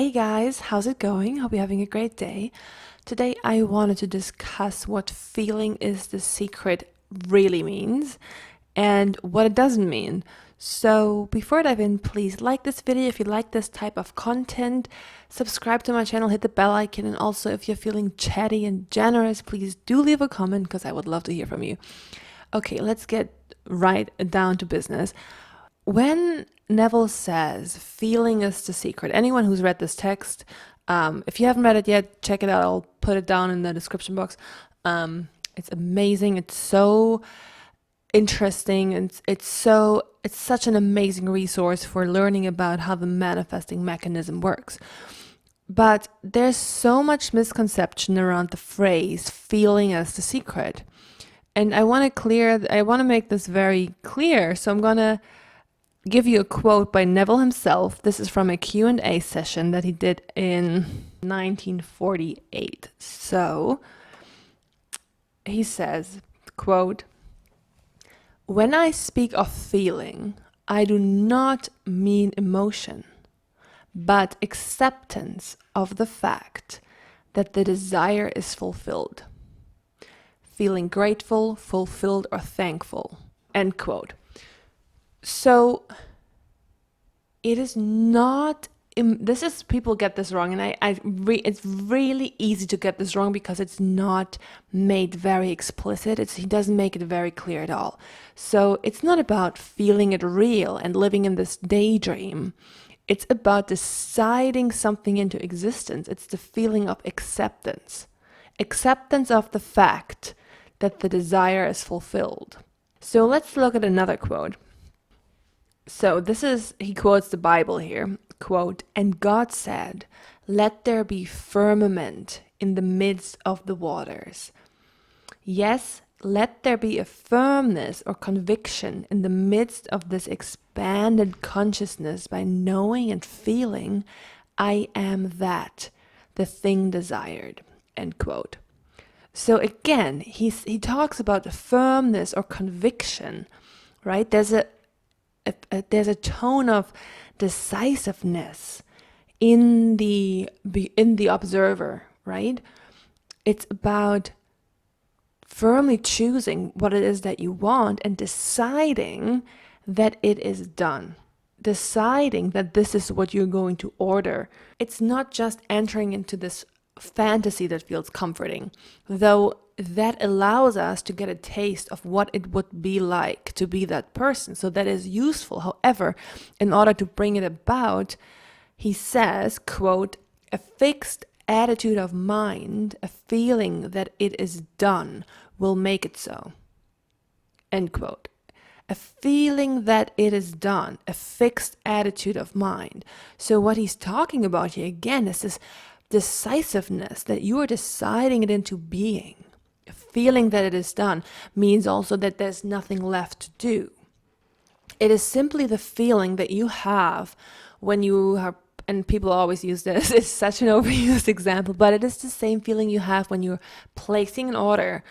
Hey guys, how's it going? Hope you're having a great day. Today I wanted to discuss what feeling is the secret really means and what it doesn't mean. So before I dive in, please like this video if you like this type of content, subscribe to my channel, hit the bell icon, and also if you're feeling chatty and generous, please do leave a comment because I would love to hear from you. Okay, let's get right down to business. When Neville says feeling is the secret, anyone who's read this text, if you haven't read it yet, check it out. I'll put it down in the description box. It's amazing. It's so interesting, and it's such an amazing resource for learning about how the manifesting mechanism works. But there's so much misconception around the phrase feeling as the secret. And I want to make this very clear. So I'm going to give you a quote by Neville himself. This is from a Q&A session that he did in 1948. So he says, quote, "When I speak of feeling, I do not mean emotion, but acceptance of the fact that the desire is fulfilled. Feeling grateful, fulfilled, or thankful." End quote. So it is not, this is, people get this wrong, and it's really easy to get this wrong because it's not made very explicit. He doesn't make it very clear at all. So it's not about feeling it real and living in this daydream. It's about deciding something into existence. It's the feeling of acceptance of the fact that the desire is fulfilled. So let's look at another quote. So he quotes the Bible here, quote, "And God said, let there be firmament in the midst of the waters. Yes, let there be a firmness or conviction in the midst of this expanded consciousness by knowing and feeling I am that, the thing desired." End quote. So again, he talks about the firmness or conviction, right? There's a tone of decisiveness in the observer, right? It's about firmly choosing what it is that you want and deciding that it is done. Deciding that this is what you're going to order. It's not just entering into this fantasy that feels comforting, though that allows us to get a taste of what it would be like to be that person. So that is useful. However, in order to bring it about, he says, quote, "A fixed attitude of mind, a feeling that it is done, will make it so." End quote. A feeling that it is done, a fixed attitude of mind. So what he's talking about here again is this decisiveness, that you are deciding it into being. A feeling that it is done means also that there's nothing left to do. It is simply the feeling that you have when you are, and people always use this, it's such an overused example, but it is the same feeling you have when you're placing an order.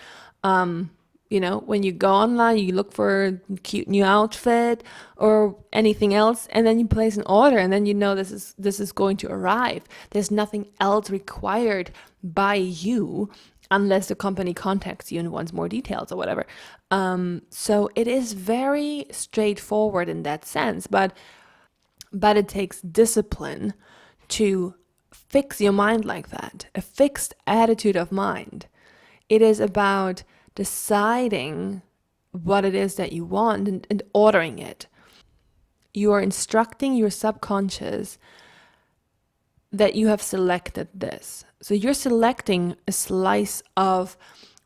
When you go online, you look for a cute new outfit or anything else, and then you place an order, and then you know this is going to arrive. There's nothing else required by you unless the company contacts you and wants more details or whatever. So it is very straightforward in that sense, but it takes discipline to fix your mind like that, a fixed attitude of mind. It is about deciding what it is that you want and ordering it. You are instructing your subconscious that you have selected this. So you're selecting a slice of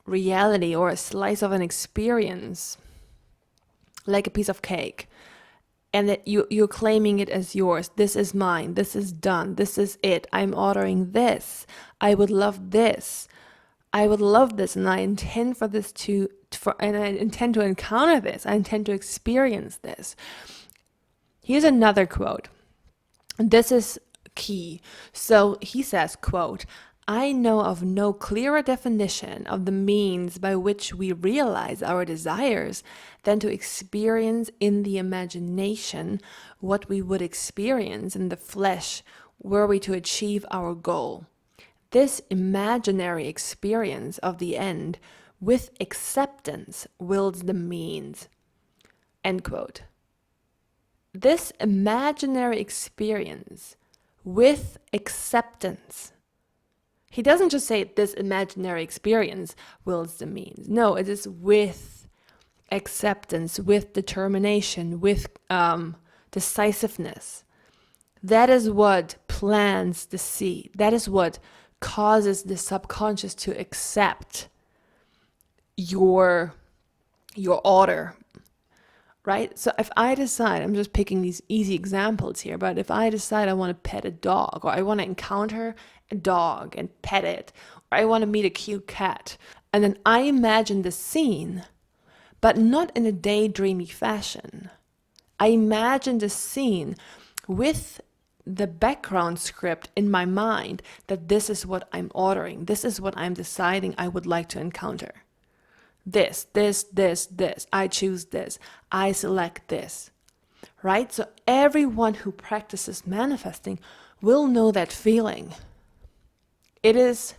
reality or a slice of an experience, like a piece of cake, and that you're claiming it as yours. This is mine. This is done. This is it. I'm ordering this. I would love this. I would love this, and I intend for this and I intend to encounter this. I intend to experience this. Here's another quote. This is key. So he says, quote, "I know of no clearer definition of the means by which we realize our desires than to experience in the imagination what we would experience in the flesh were we to achieve our goal. This imaginary experience of the end with acceptance wills the means. End quote. This imaginary experience with acceptance. He doesn't just say this imaginary experience wills the means. No, it is with acceptance, with determination, with decisiveness. That is what plants the seed. That is what causes the subconscious to accept your order, right? So if I decide, I'm just picking these easy examples here, but if I decide I want to pet a dog, or I want to encounter a dog and pet it, or I want to meet a cute cat, and then I imagine the scene, but not in a daydreamy fashion. I imagine the scene with the background script in my mind that this is what I'm ordering. This is what I'm deciding I would like to encounter. This. I choose this. I select this. Right? So everyone who practices manifesting will know that feeling. It is,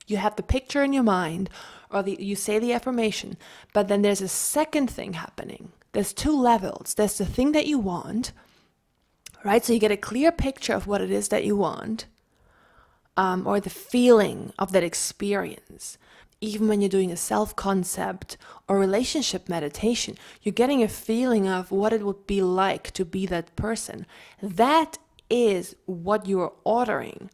you have the picture in your mind, or you say the affirmation, but then there's a second thing happening. There's two levels. There's the thing that you want, right? So you get a clear picture of what it is that you want, or the feeling of that experience. Even when you're doing a self-concept or relationship meditation, you're getting a feeling of what it would be like to be that person. That is what you're ordering.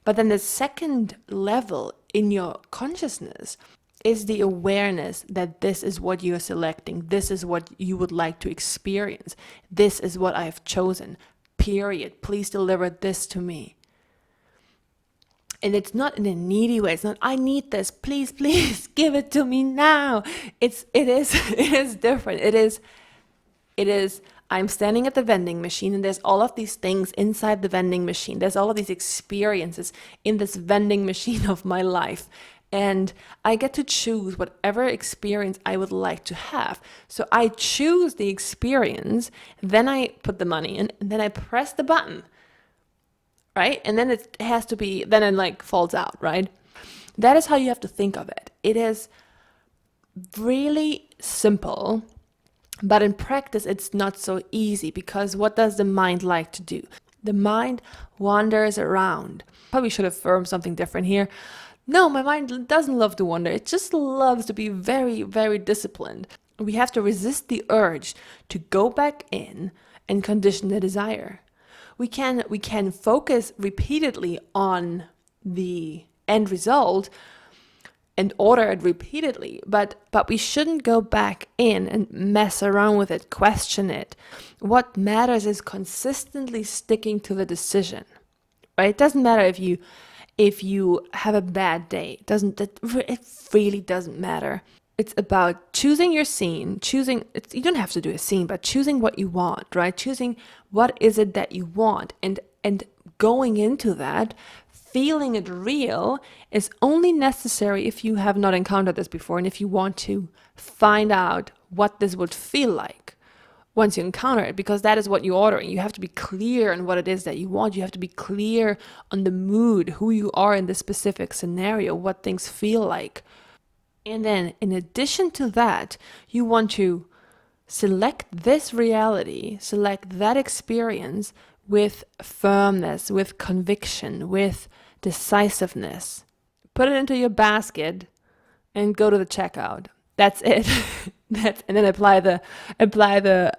But then the second level in your consciousness is the awareness that this is what you're selecting. This is what you would like to experience. This is what I've chosen. Period. Please deliver this to me. And it's not in a needy way. It's not, I need this. Please, give it to me now. It is different. It is, I'm standing at the vending machine and there's all of these things inside the vending machine. There's all of these experiences in this vending machine of my life. And I get to choose whatever experience I would like to have. So I choose the experience, then I put the money in, and then I press the button, right? And then it has to be, then it like falls out, right? That is how you have to think of it. It is really simple, but in practice, it's not so easy, because what does the mind like to do? The mind wanders around. Probably should affirm something different here. No, my mind doesn't love to wander. It just loves to be very, very disciplined. We have to resist the urge to go back in and condition the desire. We can focus repeatedly on the end result and order it repeatedly, but we shouldn't go back in and mess around with it, question it. What matters is consistently sticking to the decision, right? It doesn't matter if you have a bad day. It really doesn't matter. It's about choosing your scene, you don't have to do a scene, but choosing what you want, right? Choosing what is it that you want, and going into that, feeling it real is only necessary if you have not encountered this before, and if you want to find out what this would feel like once you encounter it, because that is what you're ordering. You have to be clear on what it is that you want. You have to be clear on the mood, who you are in this specific scenario, what things feel like. And then in addition to that, you want to select this reality, select that experience with firmness, with conviction, with decisiveness. Put it into your basket and go to the checkout. That's it. And then apply the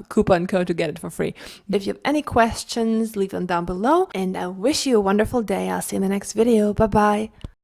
coupon code to get it for free. If you have any questions, leave them down below. And I wish you a wonderful day. I'll see you in the next video. Bye bye.